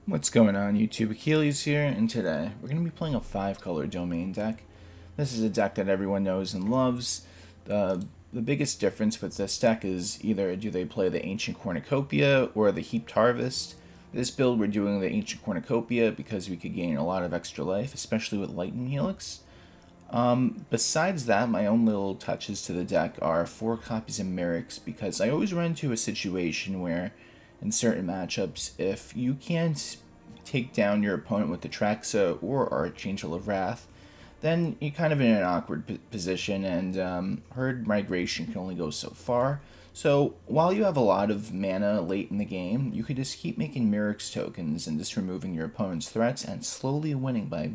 What's going on YouTube? Achilles here, and today we're going to be playing a 5-color domain deck. This is a deck that everyone knows and loves. The biggest difference with this deck is either do they play the Ancient Cornucopia or the Heaped Harvest. This build we're doing the Ancient Cornucopia because we could gain a lot of extra life, especially with Lightning Helix. Besides that, my own little touches to the deck are 4 copies of Mirrex, because I always run into a situation where in certain matchups, if you can't take down your opponent with Atraxa or Archangel of Wrath, then you're kind of in an awkward position, and Herd Migration can only go so far. So while you have a lot of mana late in the game, you could just keep making Mirrex tokens and just removing your opponent's threats and slowly winning by,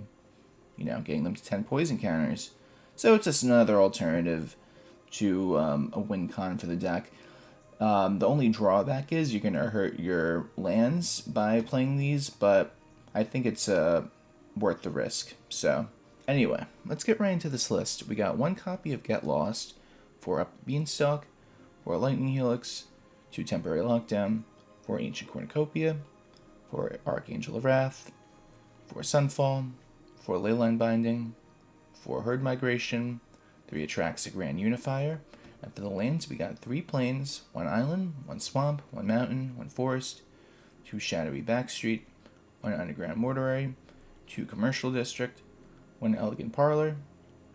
getting them to 10 poison counters. So it's just another alternative to a win con for the deck. The only drawback is you're going to hurt your lands by playing these, but I think it's worth the risk. So anyway, let's get right into this list. We got 1 copy of Get Lost, 4 Up the Beanstalk, 4 Lightning Helix, 2 Temporary Lockdown, 4 Ancient Cornucopia, 4 Archangel of Wrath, 4 Sunfall, 4 Leyline Binding, 4 Herd Migration, 3 Atraxa Grand Unifier. And for the lands, we got 3 plains, 1 island, 1 swamp, 1 mountain, 1 forest, 2 Shadowy Backstreet, 1 Underground Mortuary, 2 Commercial District, 1 Elegant Parlor,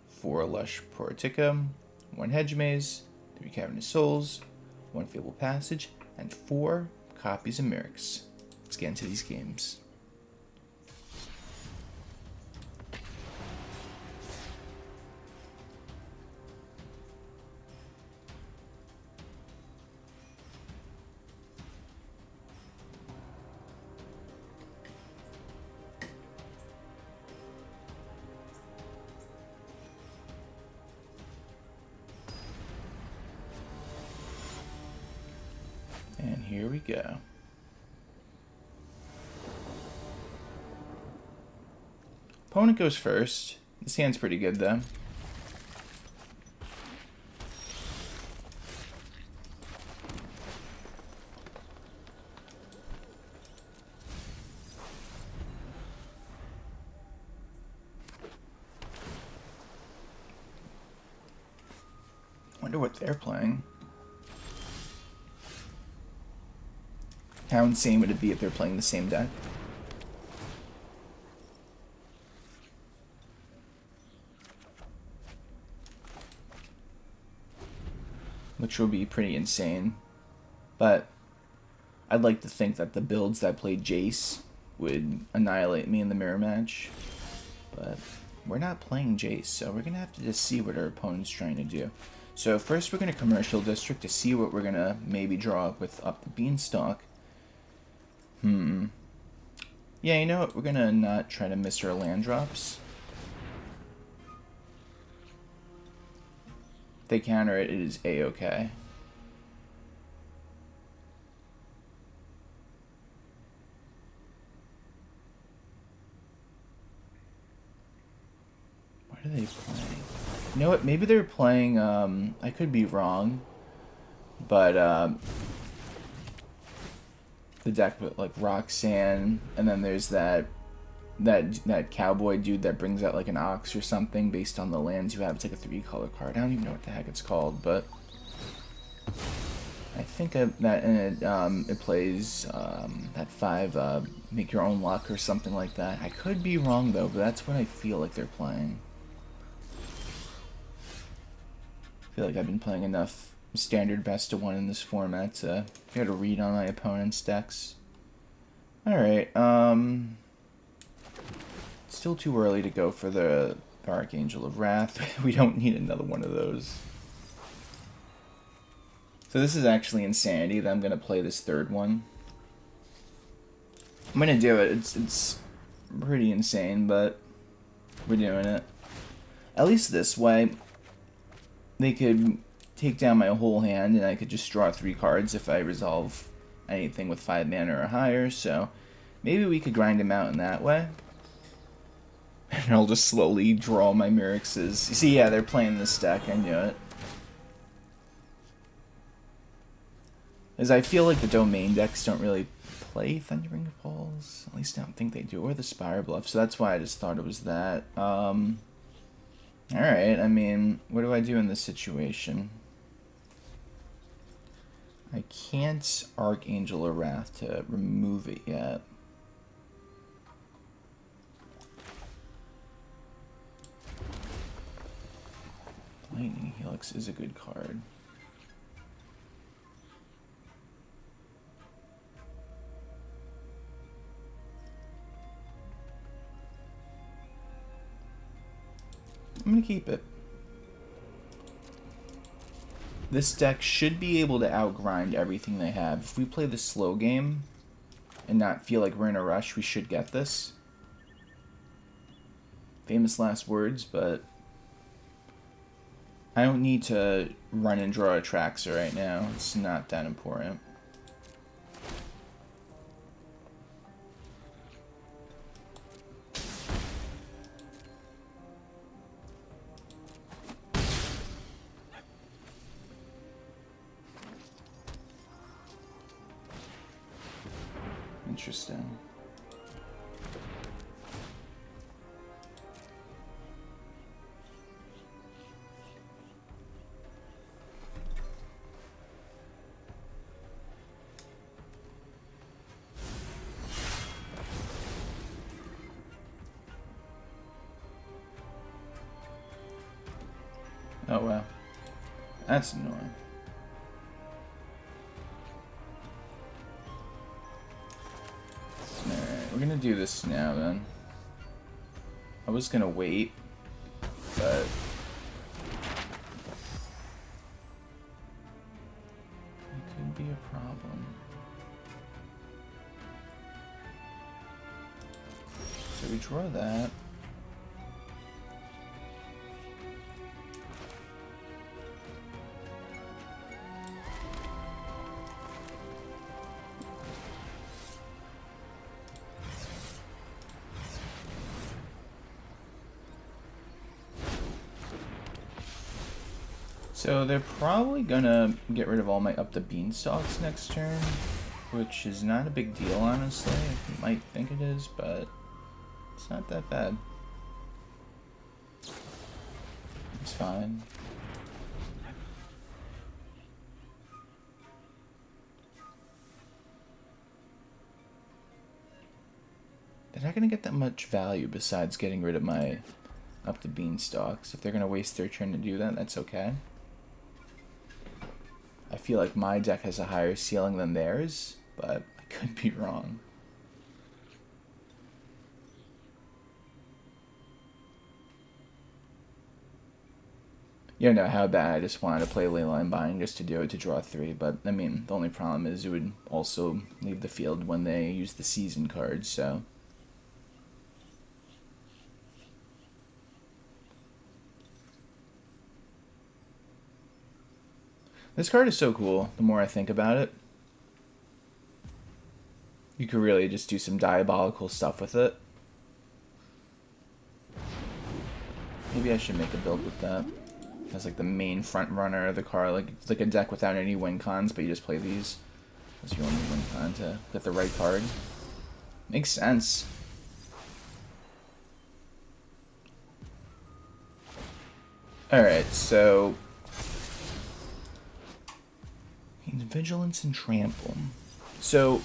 4 Lush Portico, 1 Hedge Maze, 3 Cavern of Souls, 1 Fabled Passage, and 4 copies of Mirrex. Let's get into these games. And here we go. Opponent goes first. This hand's pretty good though. Wonder what they're playing. How insane would it be if they're playing the same deck? Which would be pretty insane. But I'd like to think that the builds that play Jace would annihilate me in the mirror match. But we're not playing Jace, so we're going to have to just see what our opponent's trying to do. So first we're going to Commercial District to see what we're going to maybe draw up with Up the Beanstalk. Yeah, you know what? We're gonna not try to miss our land drops. If they counter it, it is A-okay. What are they playing? You know what? Maybe they're playing, I could be wrong, but, the deck with like Roxanne, and then there's that cowboy dude that brings out like an ox or something based on the lands you have. It's like a 3-color card. I don't even know what the heck it's called, but I think that and it plays that 5 make your own luck or something like that. I could be wrong though, but that's what I feel like they're playing. I feel like I've been playing enough standard best of 1 in this format to get a read on my opponent's decks. Alright, still too early to go for the Archangel of Wrath. We don't need another one of those. So this is actually insanity that I'm going to play this 3rd one. I'm going to do it. It's pretty insane, but we're doing it. At least this way, they could take down my whole hand, and I could just draw 3 cards if I resolve anything with 5 mana or higher, so maybe we could grind him out in that way. And I'll just slowly draw my Mirrexes. You see, yeah, they're playing this deck, I knew it. As I feel like the domain decks don't really play Thundering Falls. Souls? At least I don't think they do. Or the Spire Bluff, so that's why I just thought it was that. Alright, I mean, what do I do in this situation? I can't Archangel of Wrath to remove it yet. Lightning Helix is a good card. I'm going to keep it. This deck should be able to outgrind everything they have. If we play the slow game and not feel like we're in a rush, we should get this. Famous last words, but I don't need to run and draw Atraxa right now. It's not that important. Interesting. Oh wow. That's annoying. We're gonna do this now then. I was gonna wait, but it could be a problem. So we draw that. So they're probably gonna get rid of all my Up the Beanstalks next turn, which is not a big deal, honestly. You might think it is, but it's not that bad. It's fine. They're not gonna get that much value besides getting rid of my Up the Beanstalks. If they're gonna waste their turn to do that, that's okay. I feel like my deck has a higher ceiling than theirs, but I could be wrong. You know how bad I just wanted to play Leyline Binding just to do it to draw 3, but I mean, the only problem is it would also leave the field when they use the season cards, so. This card is so cool, the more I think about it. You could really just do some diabolical stuff with it. Maybe I should make a build with that. As like the main front runner of the card. Like, it's like a deck without any win cons, but you just play these. That's your only win con to get the right card. Makes sense. Alright, so Vigilance and Trample. So,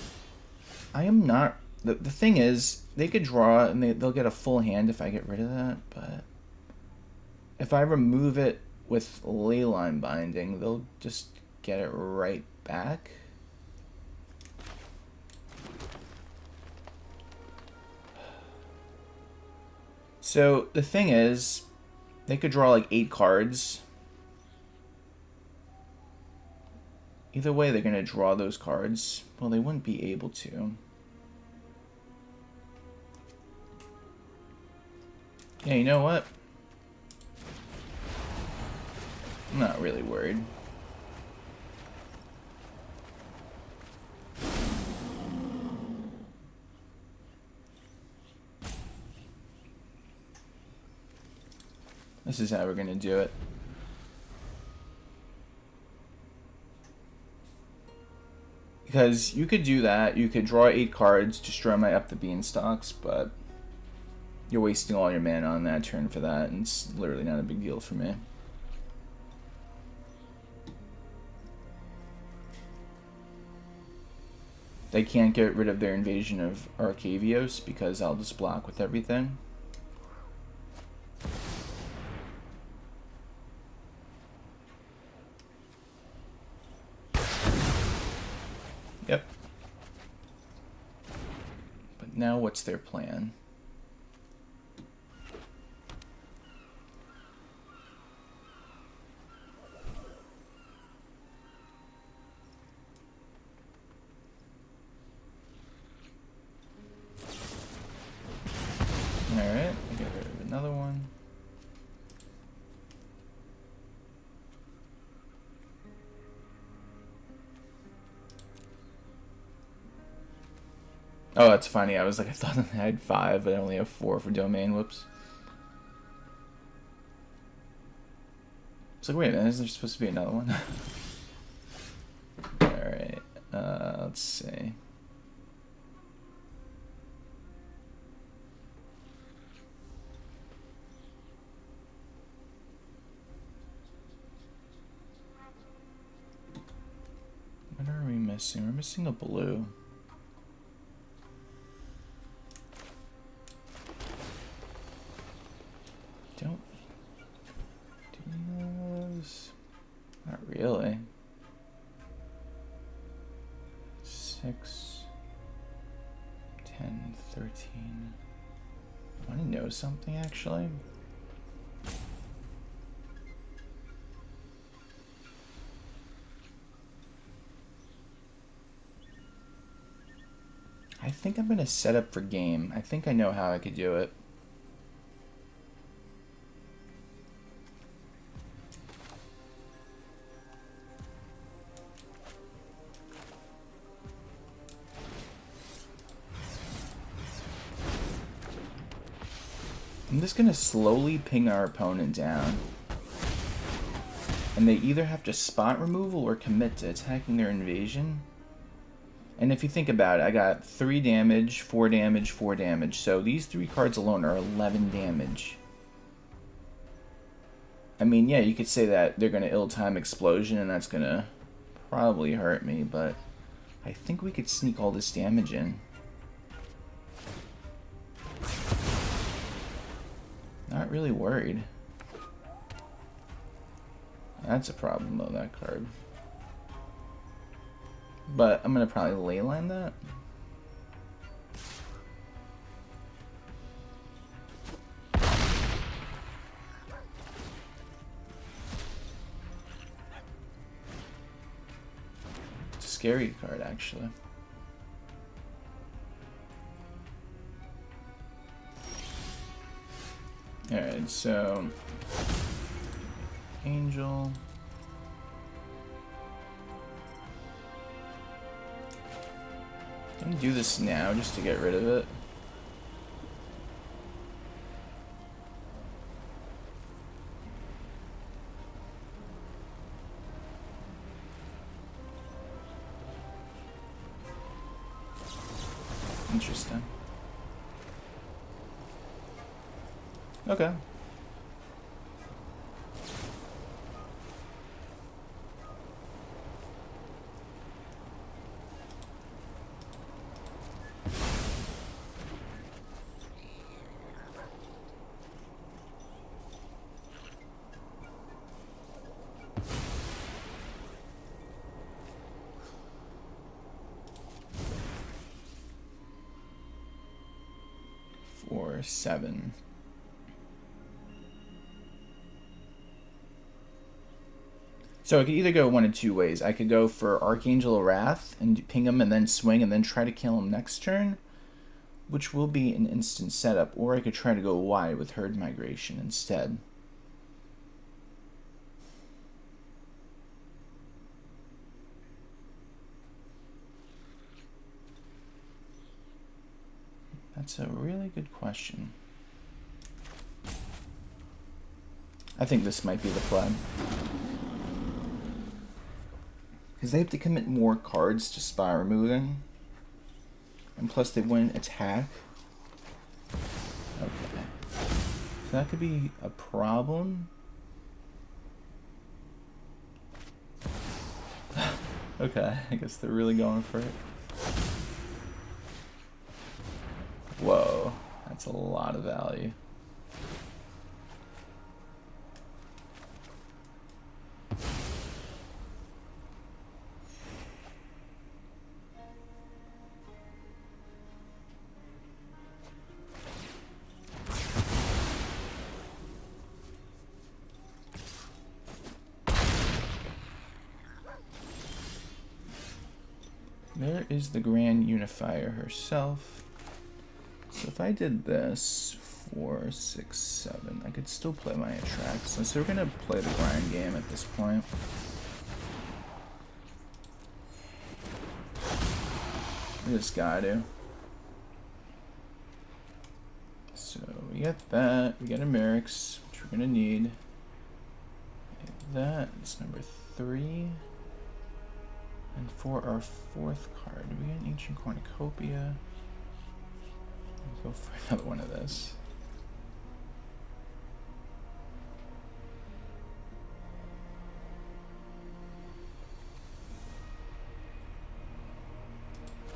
I am not... The thing is, they could draw and they'll get a full hand if I get rid of that, but if I remove it with Leyline Binding, they'll just get it right back. So, the thing is, they could draw like 8 cards. Either way, they're going to draw those cards. Well, they wouldn't be able to. Yeah, you know what? I'm not really worried. This is how we're going to do it. Because you could do that. You could draw 8 cards, destroy my Up the Beanstalks, but you're wasting all your mana on that turn for that, and it's literally not a big deal for me. They can't get rid of their invasion of Arcavios because I'll just block with everything. Yep. But now what's their plan? Alright, I get rid of another one. Oh, that's funny. I was like, I thought I had 5, but I only have 4 for domain. Whoops. It's like, wait a minute, is there supposed to be another one? Alright, let's see. What are we missing? We're missing a blue. Don't do those. Not really. 6, 10, 13. I want to know something actually. I think I'm going to set up for game. I think I know how I could do it. I'm just going to slowly ping our opponent down. And they either have to spot removal or commit to attacking their invasion. And if you think about it, I got 3 damage, 4 damage, 4 damage. So these 3 cards alone are 11 damage. I mean, yeah, you could say that they're going to ill-time explosion and that's going to probably hurt me, but I think we could sneak all this damage in. Not really worried. That's a problem though, that card. But I'm gonna probably leyline that. It's a scary card actually. Alright, so Angel. I'm gonna do this now just to get rid of it. Interesting. Okay. Or 7. So I could either go one of 2 ways. I could go for Archangel of Wrath and ping him and then swing and then try to kill him next turn, which will be an instant setup, or I could try to go wide with Herd Migration instead. That's a really good question. I think this might be the play. Because they have to commit more cards just by removing. And plus they wouldn't attack. Okay. So that could be a problem. Okay, I guess they're really going for it. Whoa, that's a lot of value. There is the Grand Unifier herself. So if I did this, 4, 6, 7, I could still play my Atraxa. So we're gonna play the grind game at this point. We just gotta. So we get that, we get a Mirrex, which we're gonna need. That is number 3. And for our 4th card, we get an Ancient Cornucopia. Let's go for another one of this.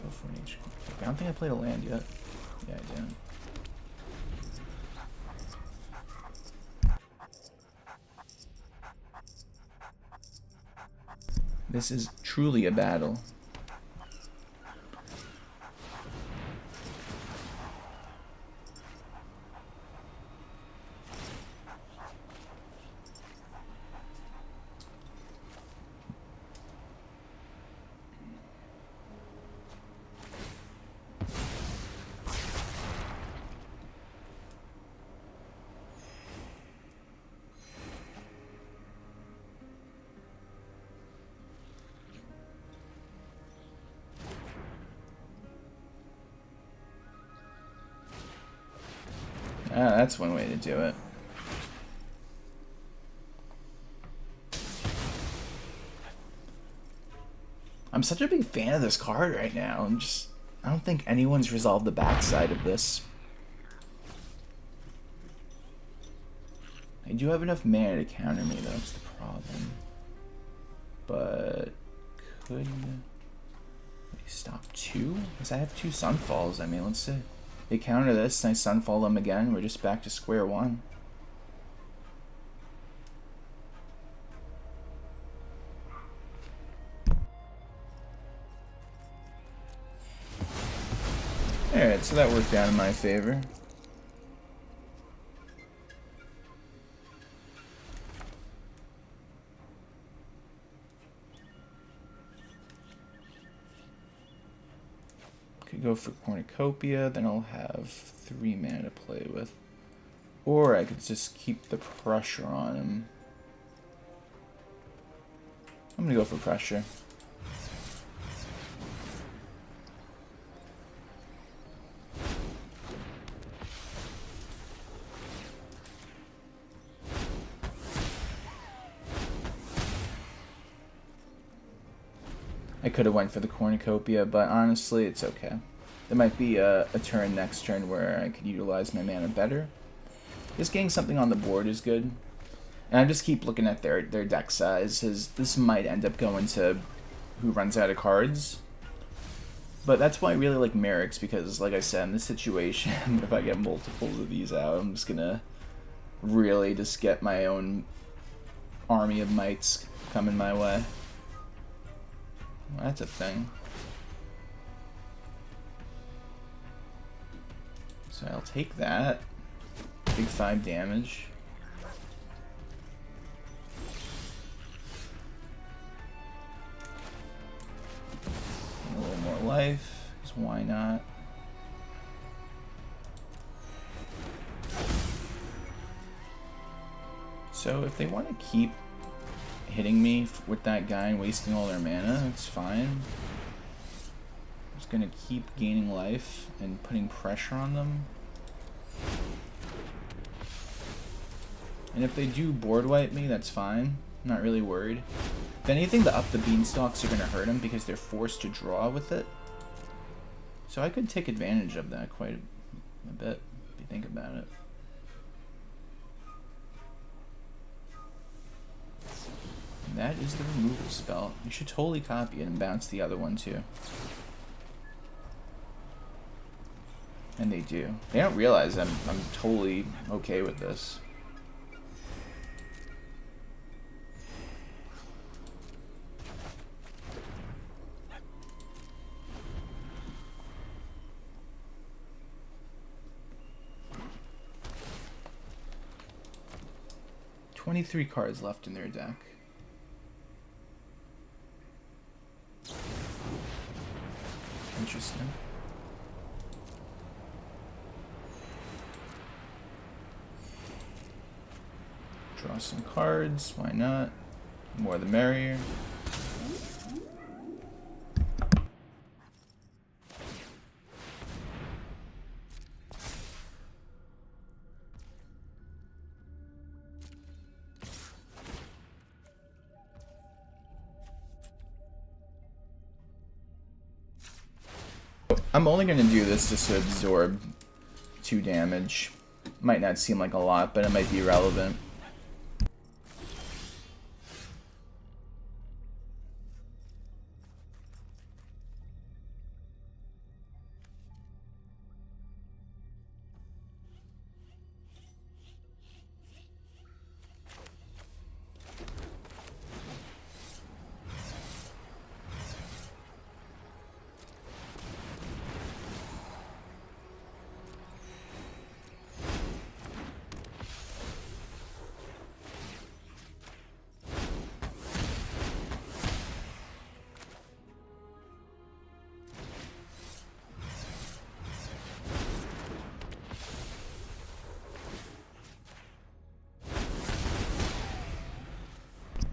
Go for an Ancient Cornucopia. I don't think I played a land yet. Yeah, I didn't. This is truly a battle. Ah, that's one way to do it. I'm such a big fan of this card right now. I don't think anyone's resolved the backside of this. I do have enough mana to counter me, though. That's the problem. But could we stop 2? Because I have 2 Sunfalls. I mean, let's see. They counter this, and I Sunfall them again. We're just back to square one. Alright, so that worked out in my favor. Could go for Cornucopia, then I'll have 3 mana to play with. Or I could just keep the pressure on him. I'm gonna go for pressure. I could have went for the Cornucopia, but honestly, it's okay. There might be a turn next turn where I could utilize my mana better. Just getting something on the board is good. And I just keep looking at their deck size, as this might end up going to who runs out of cards. But that's why I really like Mirrex, because like I said, in this situation, if I get multiples of these out, I'm just gonna really just get my own army of mites coming my way. Well, that's a thing. So I'll take that. Big 5 damage. A little more life, because why not? So if they want to keep hitting me with that guy and wasting all their mana, it's fine. I'm just gonna keep gaining life and putting pressure on them. And if they do board wipe me, that's fine. I'm not really worried. If anything, the Up the Beanstalks are going to hurt him because they're forced to draw with it. So I could take advantage of that quite a bit, if you think about it. And that is the removal spell. You should totally copy it and bounce the other one too. And they do. They don't realize I'm totally okay with this. "23 cards left in their deck. Interesting. Draw some cards, why not? More the merrier. I'm only going to do this just to absorb 2 damage. Might not seem like a lot, but it might be relevant.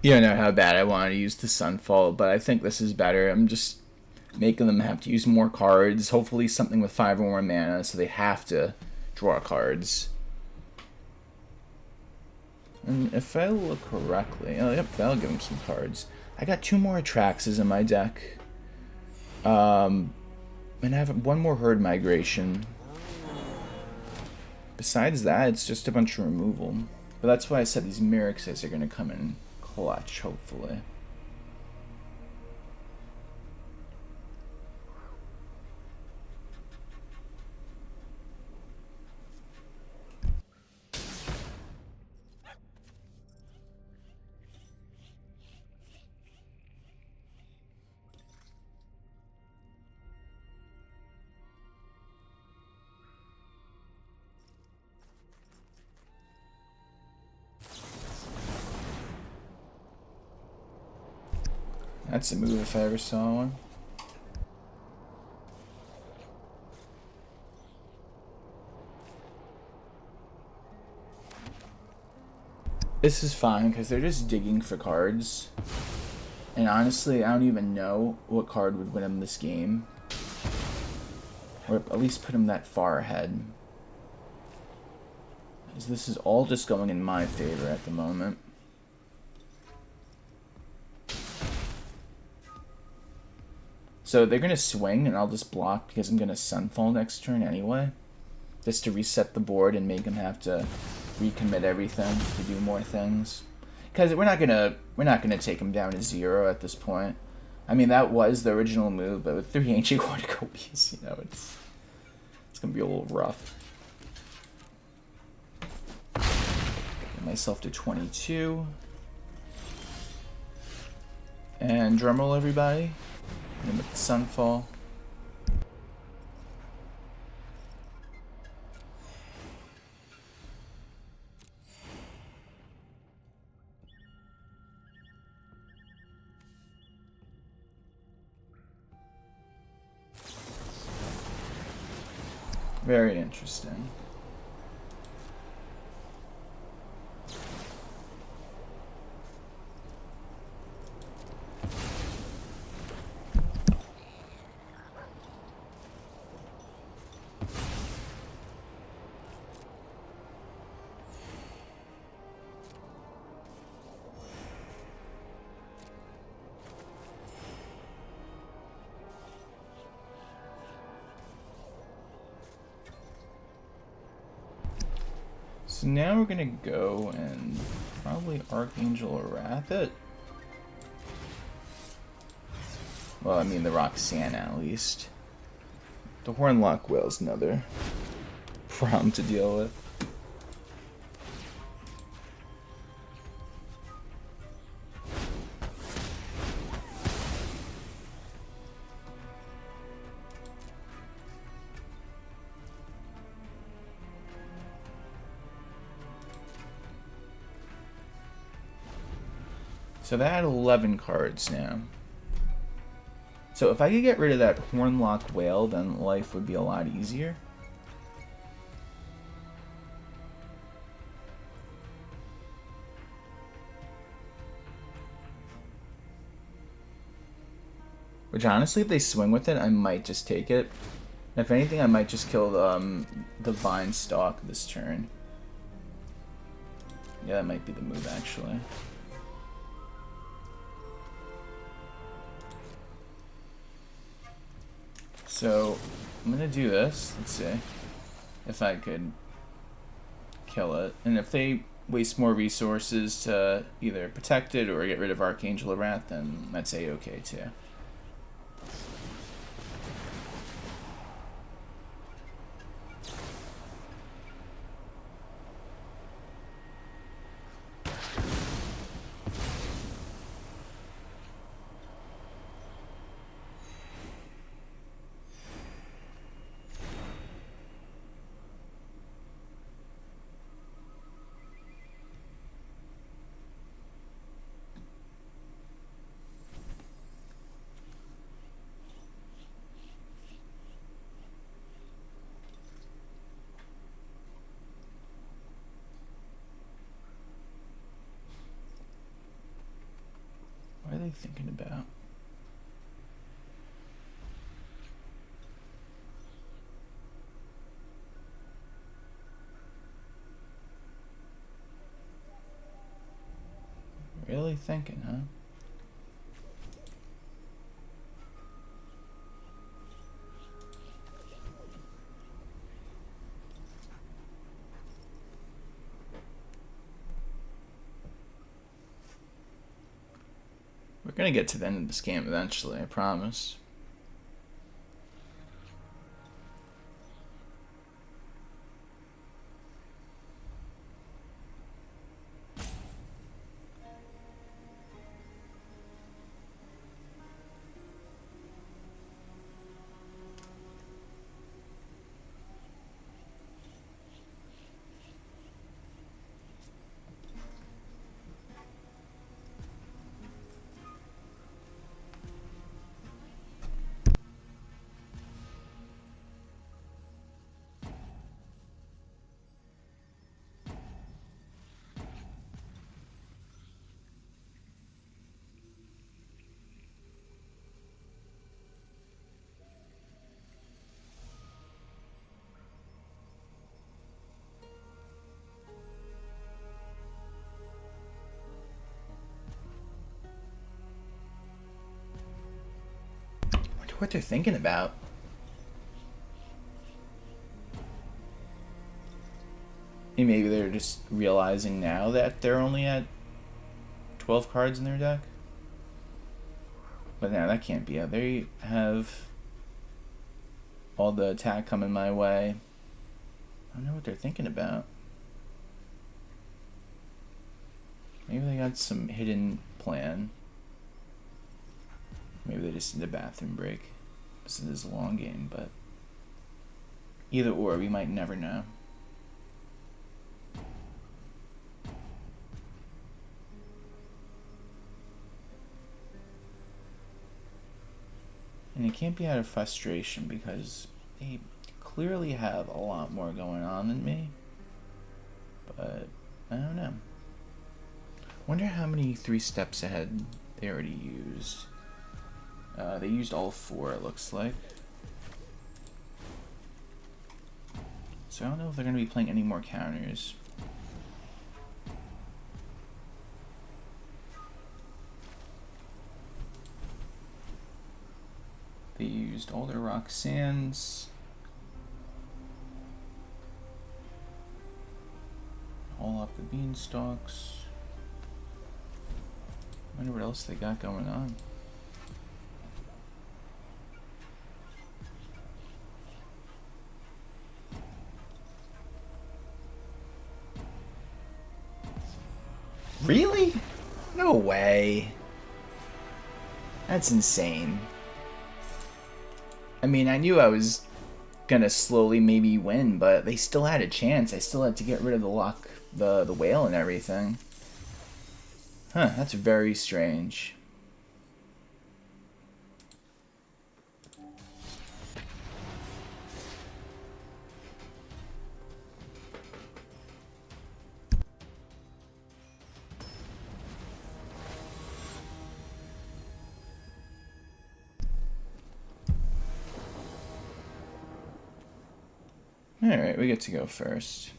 You don't know how bad I want to use the Sunfall, but I think this is better. I'm just making them have to use more cards. Hopefully something with 5 or more mana, so they have to draw cards. And if I look correctly... Oh, yep, that'll give them some cards. I got 2 more Atraxas in my deck. And I have 1 more Herd Migration. Besides that, it's just a bunch of removal. But that's why I said these Mirrexes are going to come in clutch, hopefully. That's a move if I ever saw one. This is fine because they're just digging for cards. And honestly, I don't even know what card would win them this game. Or at least put them that far ahead. Because this is all just going in my favor at the moment. So they're going to swing, and I'll just block because I'm going to Sunfall next turn anyway. Just to reset the board and make them have to recommit everything to do more things. Because we're not gonna take them down to 0 at this point. I mean, that was the original move, but with 3 Ancient Cornucopias, you know, it's going to be a little rough. Get myself to 22. And drumroll, everybody. And with the Sunfall. Very interesting. So now we're gonna go and probably Archangel of Wrath it. Well, I mean the Roxanne at least. The Hornlock Whale's another problem to deal with. So they had 11 cards now. So if I could get rid of that Hornlock Whale, then life would be a lot easier. Which honestly, if they swing with it, I might just take it. If anything, I might just kill the Vine Stalk this turn. Yeah, that might be the move actually. So, I'm gonna do this. Let's see if I could kill it. And if they waste more resources to either protect it or get rid of Archangel of Wrath, then that's A-okay too. What are they thinking about? Really thinking, huh? We're gonna get to the end of this game eventually, I promise. What they're thinking about. And maybe they're just realizing now that they're only at 12 cards in their deck. But now that can't be it. They have all the attack coming my way. I don't know what they're thinking about. Maybe they got some hidden plan. Maybe they just need a bathroom break. This is a long game, but either or, we might never know. And it can't be out of frustration because they clearly have a lot more going on than me. But I don't know. Wonder how many 3 steps ahead they already used. They used all 4, it looks like. So I don't know if they're going to be playing any more counters. They used all their Roxannes. the Beanstalks. Wonder what else they got going on. Really? No way. That's insane. I mean, I knew I was gonna slowly maybe win, but they still had a chance. I still had to get rid of the whale and everything. Huh, that's very strange. Alright, we get to go first.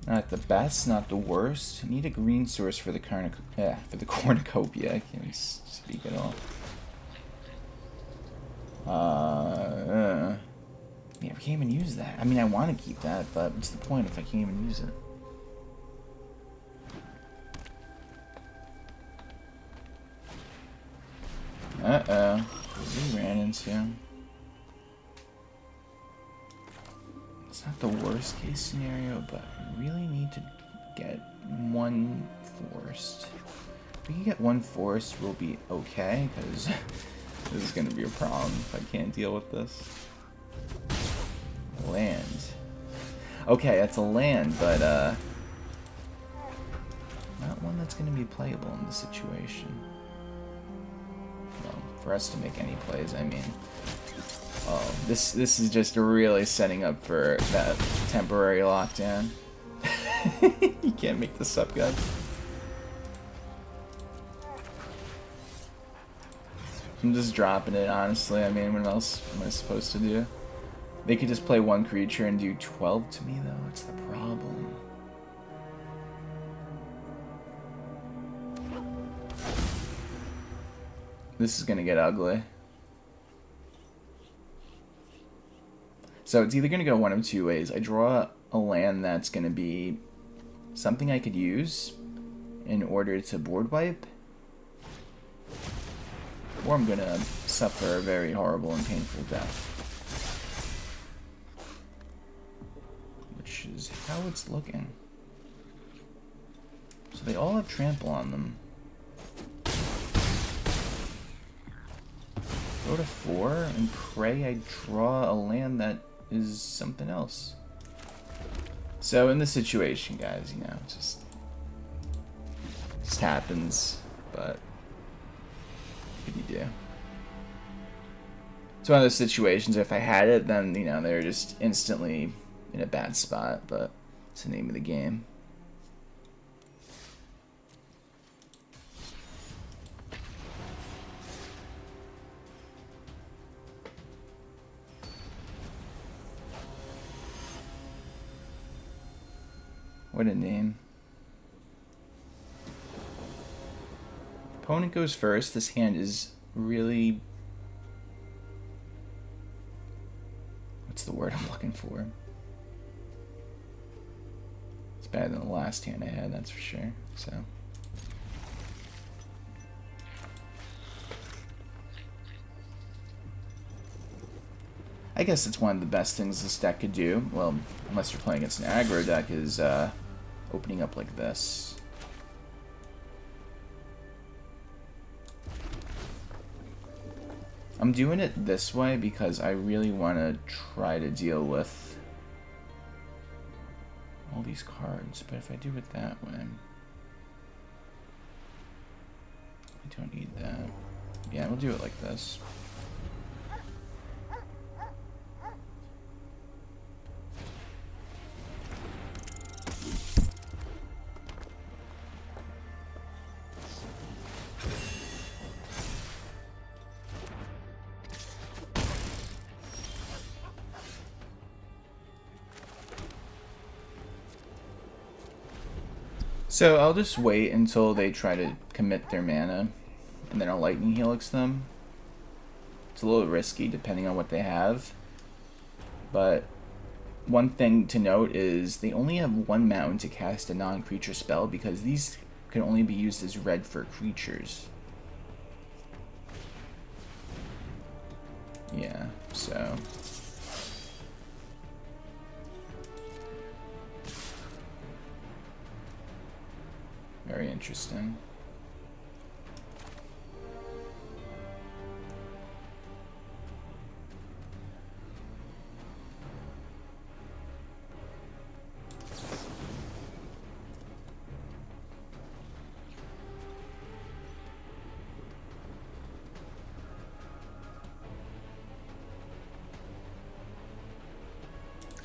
Not the best, not the worst. I need a green source for the cornucopia. I can't speak at all. Yeah, we can't even use that. I mean, I want to keep that, but what's the point if I can't even use it? Uh-oh. We ran into... It's not the worst case scenario, but I really need to get one forced. If we can get one forced, we'll be okay, because this is going to be a problem if I can't deal with this. Land. Okay, that's a land, but not one that's going to be playable in this situation. Well, for us to make any plays, I mean. Oh, this is just really setting up for that temporary lockdown. You can't make this up, guys. I'm just dropping it, honestly. I mean, what else am I supposed to do? They could just play one creature and do 12 to me, though. What's the problem? This is gonna get ugly. So it's either going to go one of two ways. I draw a land that's going to be something I could use in order to board wipe. Or I'm going to suffer a very horrible and painful death. Which is how it's looking. So they all have trample on them. Go to 4 and pray I draw a land that is something else. So in this situation, guys, you know, it just happens, but what could you do? It's one of those situations, if I had it, then, you know, they're just instantly in a bad spot, but it's the name of the game. What a name. Opponent goes first. This hand is really... What's the word I'm looking for? It's better than the last hand I had, that's for sure. So... I guess it's one of the best things this deck could do. Well, unless you're playing against an aggro deck, is opening up like this. I'm doing it this way because I really want to try to deal with all these cards. But if I do it that way, I don't need that. Yeah, we'll do it like this. So I'll just wait until they try to commit their mana, and then I'll Lightning Helix them. It's a little risky depending on what they have, but one thing to note is they only have one mountain to cast a non-creature spell because these can only be used as red for creatures. Yeah, so... very interesting.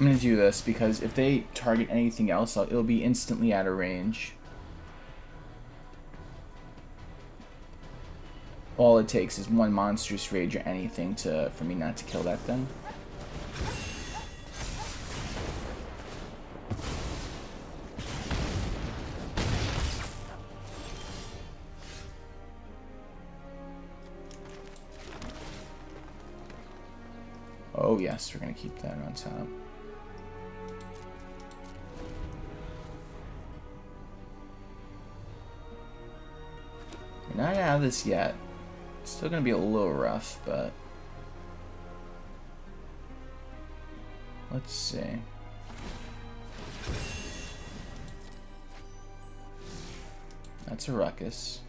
I'm going to do this because if they target anything else, it'll be instantly out of range. All it takes is one monstrous rage or anything for me not to kill that thing. Oh yes, we're going to keep that on top. We're not out of this yet. It's still going to be a little rough, but... let's see. That's a ruckus.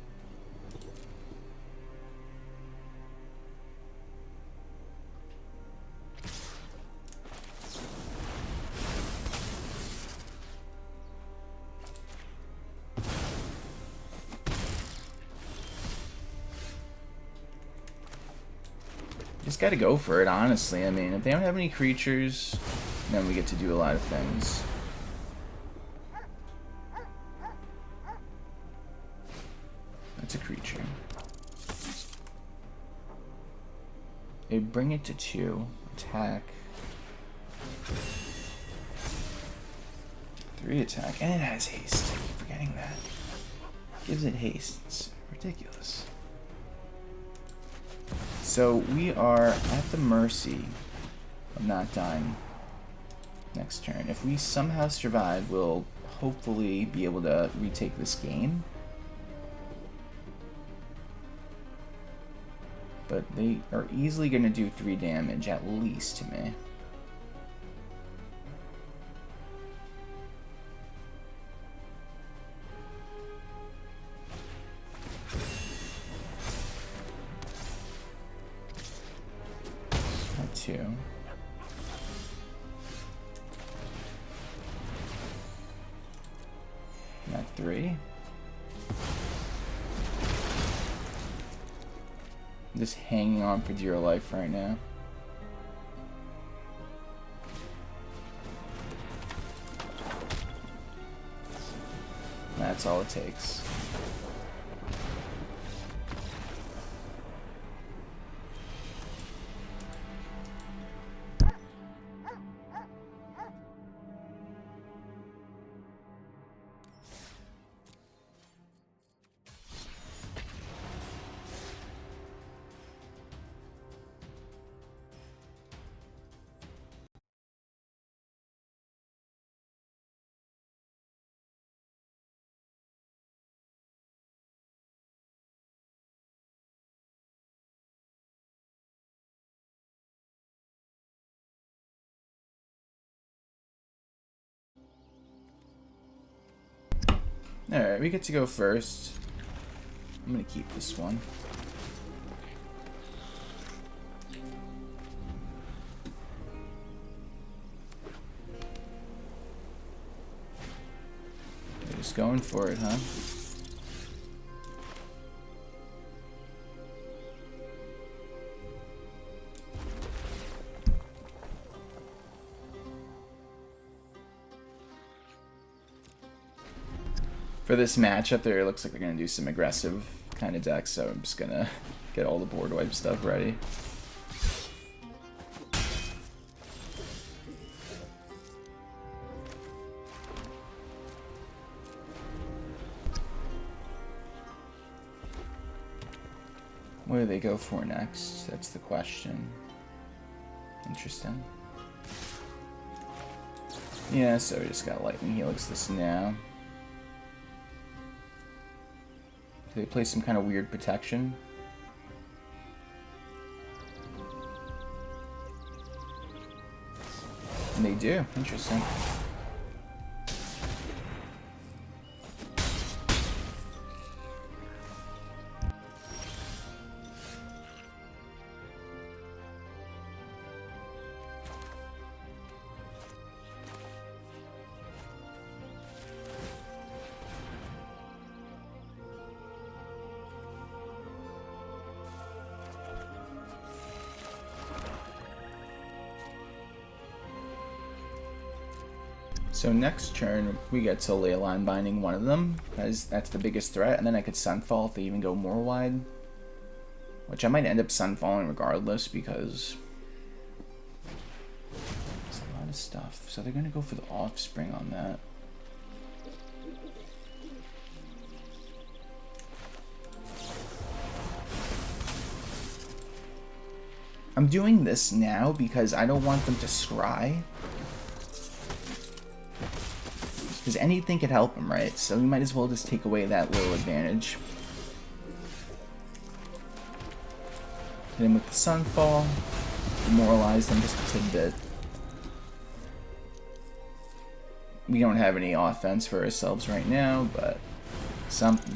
Just gotta go for it, honestly. I mean, if they don't have any creatures, then we get to do a lot of things. That's a creature. They bring it to 2. Attack. 3 attack. And it has haste. I keep forgetting that. Gives it haste. It's ridiculous. So we are at the mercy of not dying next turn. If we somehow survive, we'll hopefully be able to retake this game. But they are easily going to do 3 damage, at least to me. Not 2. Not 3. I'm just hanging on for dear life right now. That's all it takes. Alright, we get to go first. I'm gonna keep this one. They're just going for it, huh? For this matchup, there it looks like they're going to do some aggressive kind of decks, so I'm just going to get all the board wipe stuff ready. What do they go for next? That's the question. Interesting. Yeah, so we just got Lightning Helix this now. Do they play some kind of weird protection? And they do. Interesting. So next turn, we get to Leyline Binding one of them, as that's the biggest threat, and then I could Sunfall if they even go more wide. Which I might end up Sunfalling regardless, because it's a lot of stuff. So they're going to go for the Offspring on that. I'm doing this now because I don't want them to scry. Because anything could help him, right? So we might as well just take away that little advantage. Hit him with the Sunfall. Demoralize them just a tidbit. We don't have any offense for ourselves right now, but something.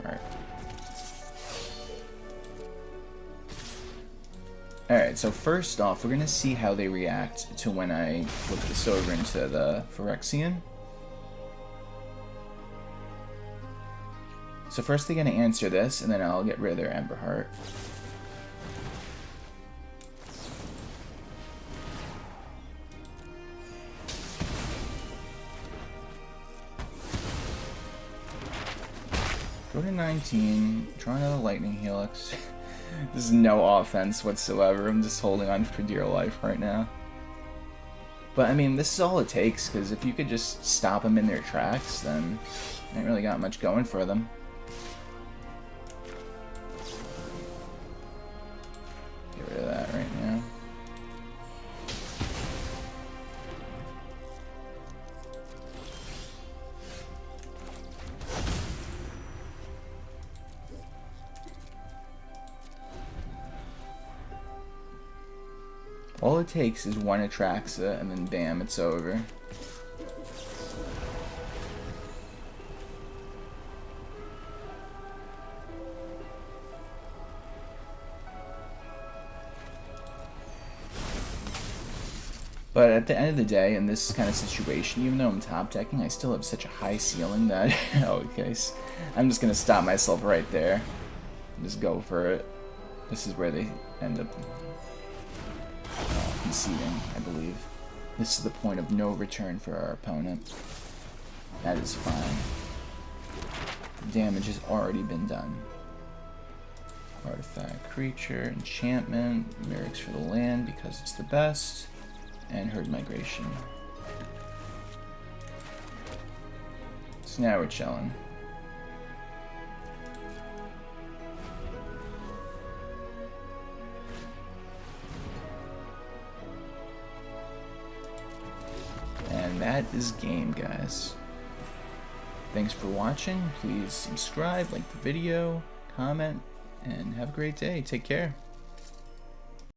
Heart. Alright, so first off, we're going to see how they react to when I flip this over into the Phyrexian. So first they're going to answer this, and then I'll get rid of their Ember Heart. Go to 19, draw another Lightning Helix. There's no offense whatsoever. I'm just holding on for dear life right now. But I mean, this is all it takes, because if you could just stop them in their tracks, then they ain't really got much going for them. Get rid of that right now. All it takes is one Atraxa, and then bam, it's over. But at the end of the day, in this kind of situation, even though I'm top decking, I still have such a high ceiling that, okay, I'm just going to stop myself right there. Just go for it. This is where they end up conceding, I believe. This is the point of no return for our opponent. That is fine. The damage has already been done. Artifact, creature, enchantment, Mirrex for the land because it's the best, and Herd Migration. So now we're chilling. And that is game, guys. Thanks for watching. Please subscribe, like the video, comment, and have a great day. Take care.